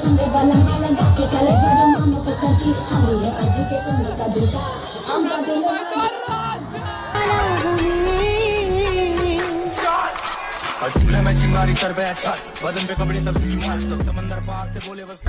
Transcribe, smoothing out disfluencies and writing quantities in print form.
सुनने वाला माला गा के कले बड़े मामा को खर्ची हमारी है एजुकेशन का जुटा हम दिल अटूले में चिंगारी सर पे अच्छा बदन पे कपड़े तब की मार सब समंदर पार से बोले बस